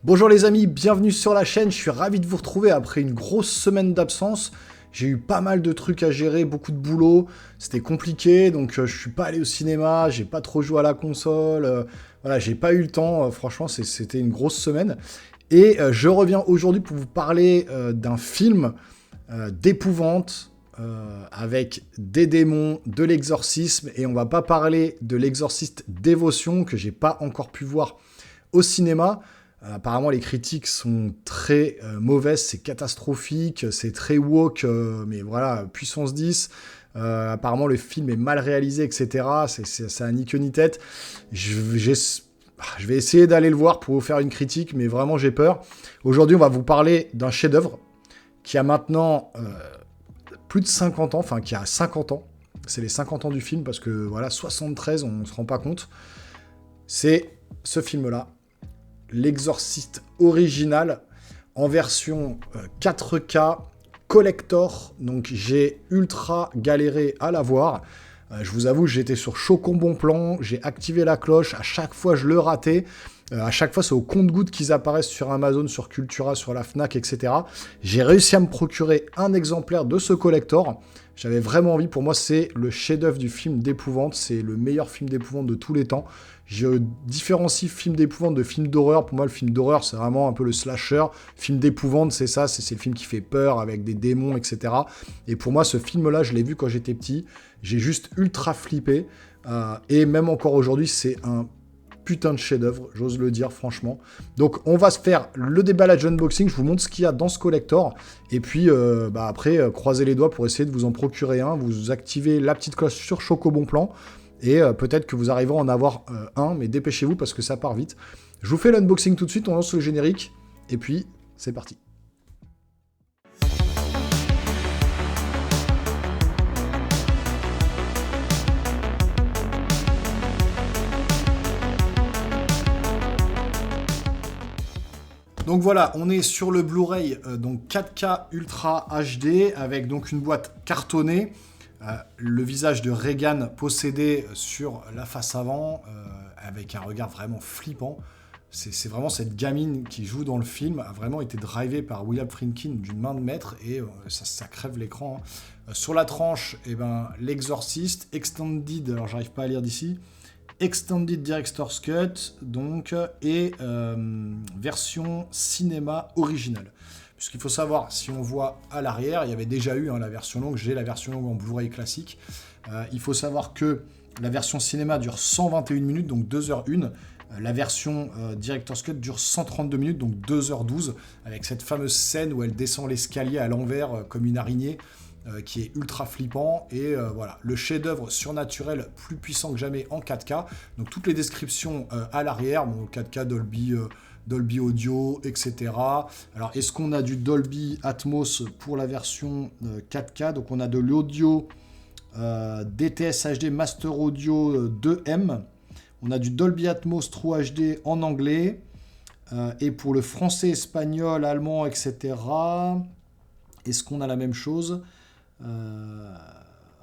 Bonjour les amis, bienvenue sur la chaîne, je suis ravi de vous retrouver après une grosse semaine d'absence. J'ai eu pas mal de trucs à gérer, beaucoup de boulot, c'était compliqué, donc je suis pas allé au cinéma, j'ai pas trop joué à la console, voilà, j'ai pas eu le temps, franchement c'était une grosse semaine. Et je reviens aujourd'hui pour vous parler d'un film d'épouvante, avec des démons, de l'exorcisme, et on va pas parler de l'exorciste Dévotion que j'ai pas encore pu voir au cinéma. Apparemment, les critiques sont très mauvaises, c'est catastrophique, c'est très woke, mais voilà, puissance 10. Apparemment, le film est mal réalisé, etc. Ça a ni queue ni tête. Je vais essayer d'aller le voir pour vous faire une critique, mais vraiment, j'ai peur. Aujourd'hui, on va vous parler d'un chef-d'œuvre qui a maintenant plus de 50 ans, enfin, qui a 50 ans. C'est les 50 ans du film, parce que, voilà, 73, on ne se rend pas compte. C'est ce film-là. L'Exorciste original en version 4K collector, donc j'ai ultra galéré à l'avoir. Je vous avoue, j'étais sur Chocon Bon Plan, j'ai activé la cloche, à chaque fois je le ratais. À chaque fois, c'est au compte-gouttes qu'ils apparaissent sur Amazon, sur Cultura, sur la Fnac, etc. J'ai réussi à me procurer un exemplaire de ce collector. J'avais vraiment envie. Pour moi, c'est le chef-d'œuvre du film d'épouvante. C'est le meilleur film d'épouvante de tous les temps. Je différencie film d'épouvante de film d'horreur. Pour moi, le film d'horreur, c'est vraiment un peu le slasher. Film d'épouvante, c'est ça. C'est le film qui fait peur avec des démons, etc. Et pour moi, ce film-là, je l'ai vu quand j'étais petit. J'ai juste ultra flippé. Et même encore aujourd'hui, c'est un putain de chef-d'œuvre, j'ose le dire franchement. Donc on va se faire le déballage unboxing, je vous montre ce qu'il y a dans ce collector, et puis après, croisez les doigts pour essayer de vous en procurer un, vous activez la petite cloche sur Choco Bon Plan, et peut-être que vous arriverez à en avoir un, mais dépêchez-vous parce que ça part vite. Je vous fais l'unboxing tout de suite, on lance le générique, et puis c'est parti. Donc voilà, on est sur le Blu-ray donc 4K Ultra HD avec donc une boîte cartonnée, le visage de Regan possédé sur la face avant avec un regard vraiment flippant. C'est vraiment cette gamine qui joue dans le film a vraiment été drivée par William Friedkin d'une main de maître et ça crève l'écran. Sur la tranche, l'Exorciste Extended, alors j'arrive pas à lire d'ici. Extended Director's Cut, donc, et version cinéma originale. Puisqu'il faut savoir, si on voit à l'arrière, il y avait déjà eu la version longue, j'ai la version longue en Blu-ray classique. Il faut savoir que la version cinéma dure 121 minutes, donc 2h01. La version Director's Cut dure 132 minutes, donc 2h12, avec cette fameuse scène où elle descend l'escalier à l'envers comme une araignée. Qui est ultra flippant et voilà, le chef-d'œuvre surnaturel plus puissant que jamais en 4K. Donc toutes les descriptions à l'arrière, bon, 4K Dolby Audio, etc. Alors est-ce qu'on a du Dolby Atmos pour la version 4K? Donc on a de l'audio DTS HD Master Audio 2M. On a du Dolby Atmos True HD en anglais. Et pour le français, espagnol, allemand, etc. Est-ce qu'on a la même chose?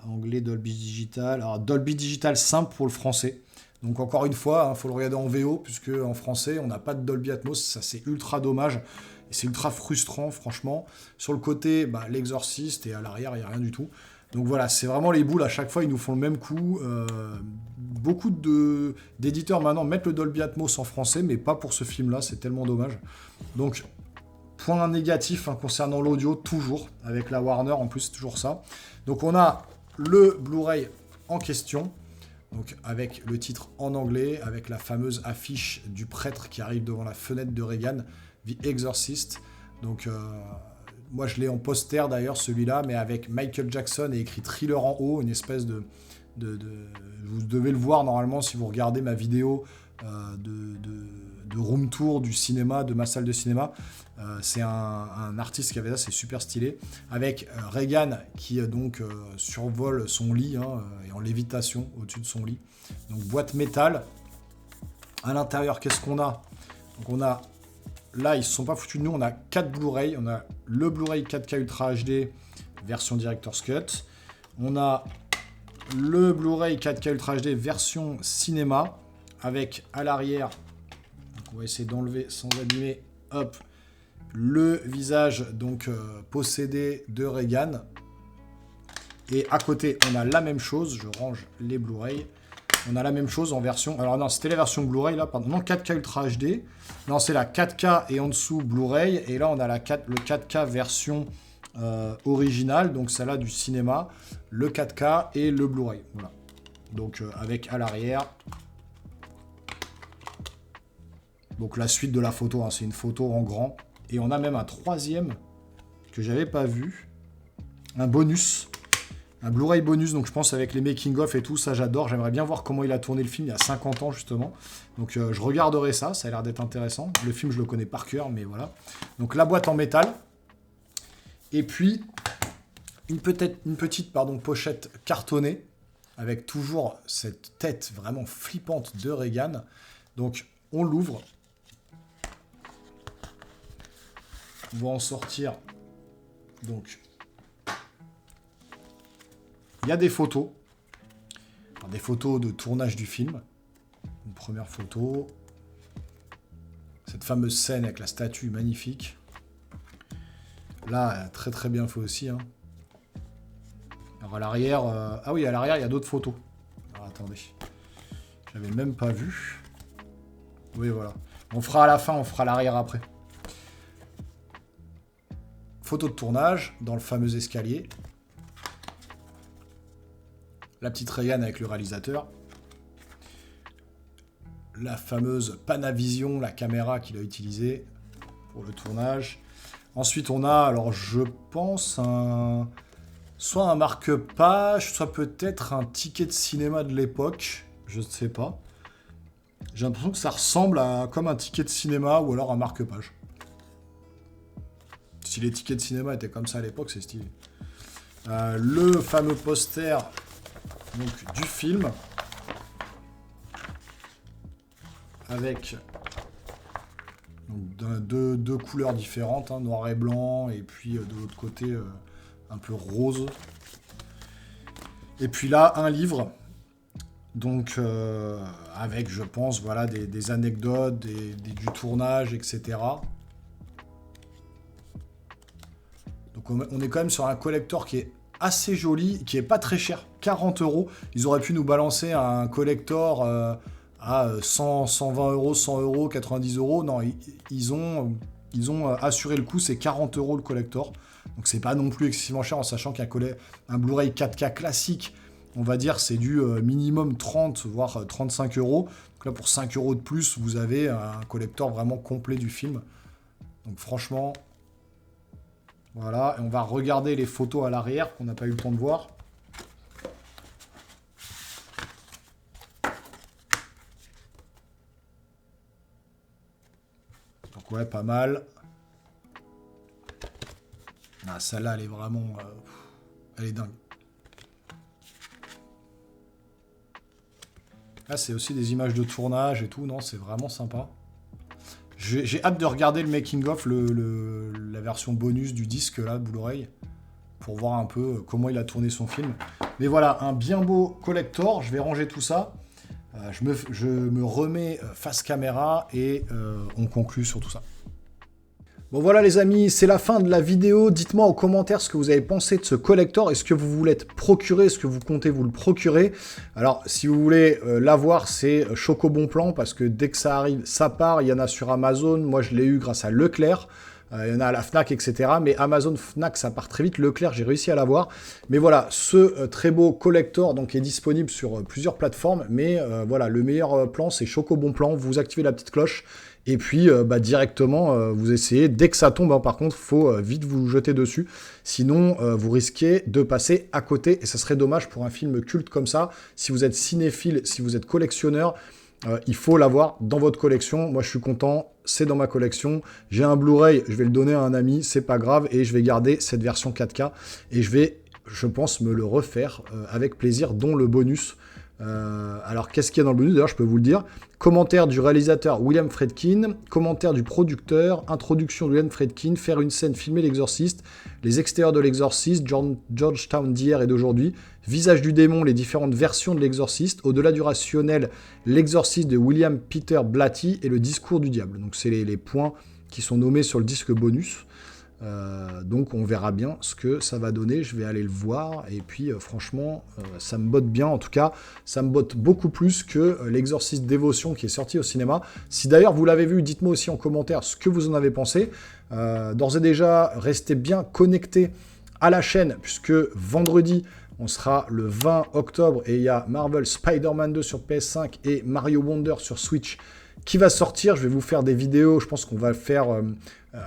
Anglais Dolby Digital. Alors Dolby Digital simple pour le français. Donc encore une fois, faut le regarder en VO puisque en français on n'a pas de Dolby Atmos. Ça c'est ultra dommage et c'est ultra frustrant franchement. Sur le côté, l'Exorciste et à l'arrière il n'y a rien du tout. Donc voilà, c'est vraiment les boules à chaque fois ils nous font le même coup. Beaucoup d'éditeurs maintenant mettent le Dolby Atmos en français, mais pas pour ce film-là. C'est tellement dommage. Donc point négatif concernant l'audio, toujours, avec la Warner, en plus, c'est toujours ça. Donc on a le Blu-ray en question, donc avec le titre en anglais, avec la fameuse affiche du prêtre qui arrive devant la fenêtre de Regan, The Exorcist. Donc moi je l'ai en poster d'ailleurs celui-là, mais avec Michael Jackson et écrit Thriller en haut, une espèce de vous devez le voir normalement si vous regardez ma vidéo de room tour du cinéma, de ma salle de cinéma. C'est un artiste qui avait ça, c'est super stylé. Avec Regan qui donc survole son lit et en lévitation au-dessus de son lit. Donc boîte métal. À l'intérieur, qu'est-ce qu'on a? Donc on a, là ils se sont pas foutus de nous, on a 4 Blu-ray. On a le Blu-ray 4K Ultra HD version Director's Cut. On a le Blu-ray 4K Ultra HD version cinéma avec à l'arrière, On va essayer d'enlever sans abîmer, hop, le visage donc possédé de Regan. Et à côté, on a la même chose. Je range les Blu-ray. On a la même chose en version... Alors non, c'était la version Blu-ray là, pardon. Non, 4K Ultra HD. Non, c'est la 4K et en dessous Blu-ray. Et là, on a le 4K version originale. Donc celle-là du cinéma. Le 4K et le Blu-ray. Voilà. Donc avec à l'arrière... Donc la suite de la photo, hein, c'est une photo en grand. Et on a même un troisième que j'avais pas vu. Un bonus. Un Blu-ray bonus, donc je pense avec les making-of et tout, ça j'adore. J'aimerais bien voir comment il a tourné le film il y a 50 ans justement. Donc je regarderai ça, ça a l'air d'être intéressant. Le film je le connais par cœur, mais voilà. Donc la boîte en métal. Et puis une petite pochette cartonnée avec toujours cette tête vraiment flippante de Regan. Donc on l'ouvre. On va en sortir. Donc il y a des photos. Alors, des photos de tournage du film. Une première photo. Cette fameuse scène avec la statue magnifique. Là, très très bien fait aussi. Hein. Alors à l'arrière... Ah oui, à l'arrière, il y a d'autres photos. Alors attendez. J'avais même pas vu. Oui, voilà. On fera à la fin, on fera l'arrière après. Photo de tournage dans le fameux escalier. La petite Regan avec le réalisateur. La fameuse Panavision, la caméra qu'il a utilisée pour le tournage. Ensuite, on a, alors je pense, soit un marque-page, soit peut-être un ticket de cinéma de l'époque. Je ne sais pas. J'ai l'impression que ça ressemble à comme un ticket de cinéma ou alors un marque-page. Si les tickets de cinéma étaient comme ça à l'époque, c'est stylé. Le fameux poster donc, du film. Avec donc, deux couleurs différentes, hein, noir et blanc, et puis de l'autre côté un peu rose. Et puis là, un livre, donc avec, je pense, voilà, des anecdotes, du tournage, etc. Donc on est quand même sur un collector qui est assez joli, qui est pas très cher, 40 €. Ils auraient pu nous balancer un collector à 100, 120 €, 100 €, 90 €. Non, ils ont assuré le coup, c'est 40 € le collector. Donc c'est pas non plus excessivement cher, en sachant qu'un Blu-ray 4K classique, on va dire, c'est du minimum 30, voire 35 €. Donc là, pour 5 € de plus, vous avez un collector vraiment complet du film. Donc franchement... Voilà, et on va regarder les photos à l'arrière qu'on n'a pas eu le temps de voir. Donc ouais, pas mal. Ah, celle-là, elle est vraiment... elle est dingue. Là, c'est aussi des images de tournage et tout, non, c'est vraiment sympa. J'ai hâte de regarder le making-of, la version bonus du disque, là, Blu-ray, pour voir un peu comment il a tourné son film. Mais voilà, un bien beau collector, je vais ranger tout ça. Je me remets face caméra et on conclut sur tout ça. Bon voilà les amis, c'est la fin de la vidéo. Dites-moi en commentaire ce que vous avez pensé de ce collector. Est-ce que vous voulez le procurer? Est-ce que vous comptez vous le procurer? Alors si vous voulez l'avoir, c'est Choco Bon Plan, parce que dès que ça arrive, ça part. Il y en a sur Amazon. Moi je l'ai eu grâce à Leclerc. Il y en a à la Fnac, etc. Mais Amazon, Fnac, ça part très vite. Leclerc, j'ai réussi à l'avoir. Mais voilà, ce très beau collector donc, est disponible sur plusieurs plateformes. Mais voilà, le meilleur plan, c'est Choco Bon Plan. Vous activez la petite cloche. Et puis, directement, vous essayez. Dès que ça tombe, hein, par contre, il faut vite vous jeter dessus. Sinon, vous risquez de passer à côté. Et ça serait dommage pour un film culte comme ça. Si vous êtes cinéphile, si vous êtes collectionneur, il faut l'avoir dans votre collection. Moi, je suis content. C'est dans ma collection. J'ai un Blu-ray. Je vais le donner à un ami. C'est pas grave. Et je vais garder cette version 4K. Et je vais, je pense, me le refaire avec plaisir, dont le bonus. Alors, qu'est-ce qu'il y a dans le bonus? D'ailleurs, je peux vous le dire. Commentaire du réalisateur William Friedkin, commentaire du producteur, introduction de William Friedkin, faire une scène, filmer l'exorciste, les extérieurs de l'exorciste, Georgetown d'hier et d'aujourd'hui, visage du démon, les différentes versions de l'exorciste, au-delà du rationnel, l'exorciste de William Peter Blatty et le discours du diable. Donc, c'est les points qui sont nommés sur le disque bonus. Donc on verra bien ce que ça va donner, je vais aller le voir, et puis franchement, ça me botte bien, en tout cas, ça me botte beaucoup plus que l'Exorciste Dévotion qui est sorti au cinéma. Si d'ailleurs vous l'avez vu, dites-moi aussi en commentaire ce que vous en avez pensé. D'ores et déjà, restez bien connectés à la chaîne, puisque vendredi, on sera le 20 octobre, et il y a Marvel Spider-Man 2 sur PS5 et Mario Wonder sur Switch qui va sortir. Je vais vous faire des vidéos, je pense qu'on va faire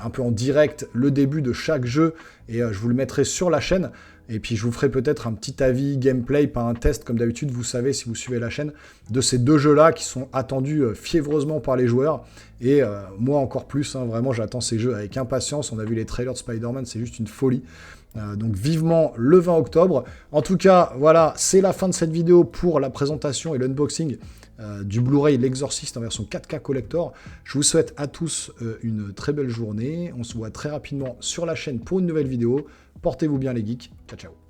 un peu en direct le début de chaque jeu, et je vous le mettrai sur la chaîne, et puis je vous ferai peut-être un petit avis gameplay, pas un test comme d'habitude, vous savez si vous suivez la chaîne, de ces deux jeux-là qui sont attendus fiévreusement par les joueurs, et moi encore plus, hein, vraiment j'attends ces jeux avec impatience. On a vu les trailers de Spider-Man, c'est juste une folie. Donc vivement le 20 octobre. En tout cas, voilà, c'est la fin de cette vidéo pour la présentation et l'unboxing du Blu-ray L'Exorciste en version 4K Collector. Je vous souhaite à tous une très belle journée. On se voit très rapidement sur la chaîne pour une nouvelle vidéo. Portez-vous bien les geeks. Ciao, ciao.